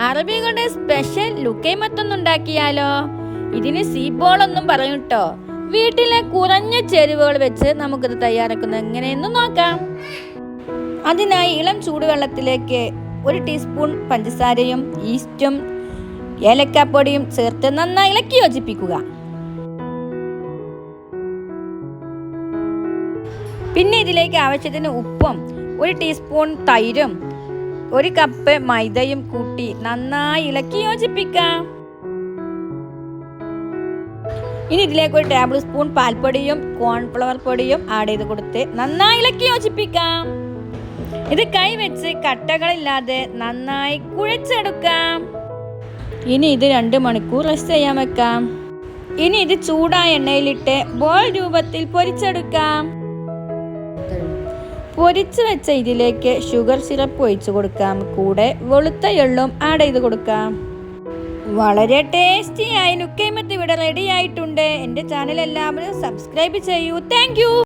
അറബികളുടെ സ്പെഷ്യൽ ലുക്കൈമത്തൊന്നും ഉണ്ടാക്കിയാലോ? ഇതിന് സീബോളൊന്നും പറയും കേട്ടോ. വീട്ടിലെ കുറഞ്ഞ ചേരുവകൾ വെച്ച് നമുക്കിത് തയ്യാറാക്കുന്നത് എങ്ങനെയെന്ന് നോക്കാം. അതിനായി ഇളം ചൂടുവെള്ളത്തിലേക്ക് 1 ടീസ്പൂൺ പഞ്ചസാരയും ഈസ്റ്റും ഏലക്കാപ്പൊടിയും ചേർത്ത് നന്നായി ഇളക്കി യോജിപ്പിക്കുക. പിന്നെ ഇതിലേക്ക് ആവശ്യത്തിന് ഉപ്പും 1 ടീസ്പൂൺ തൈരും 1 കപ്പ് മൈദയും കൂട്ടി നന്നായി ഇളക്കി യോജിപ്പിക്കാം. ഇനി ഇതിലേക്ക് 1 ടേബിൾ സ്പൂൺ പാൽപ്പൊടിയും കോൺഫ്ലവർ പൊടിയും ആഡ് ചെയ്ത് കൊടുത്ത് നന്നായി ഇളക്കി യോജിപ്പിക്കാം. ഇത് കൈവച്ച് കട്ടകളില്ലാതെ നന്നായി കുഴച്ചെടുക്കാം. ഇനി ഇത് 2 മണിക്കൂർ റെസ്റ്റ് ചെയ്യാൻ വെക്കാം. ഇനി ഇത് ചൂടായ എണ്ണയിലിട്ട് ബോൾ രൂപത്തിൽ പൊരിച്ചെടുക്കാം. പൊരിച്ചു വെച്ച ഇതിലേക്ക് ഷുഗർ സിറപ്പ് ഒഴിച്ചു കൊടുക്കാം. കൂടെ വെളുത്ത എള്ളും ആഡ് ചെയ്ത് കൊടുക്കാം. വളരെ ടേസ്റ്റിയായി ലുക്കൈമത്ത് ഇവിടെ റെഡി ആയിട്ടുണ്ട്. എൻ്റെ ചാനൽ എല്ലാവരും സബ്സ്ക്രൈബ് ചെയ്യൂ. Thank you.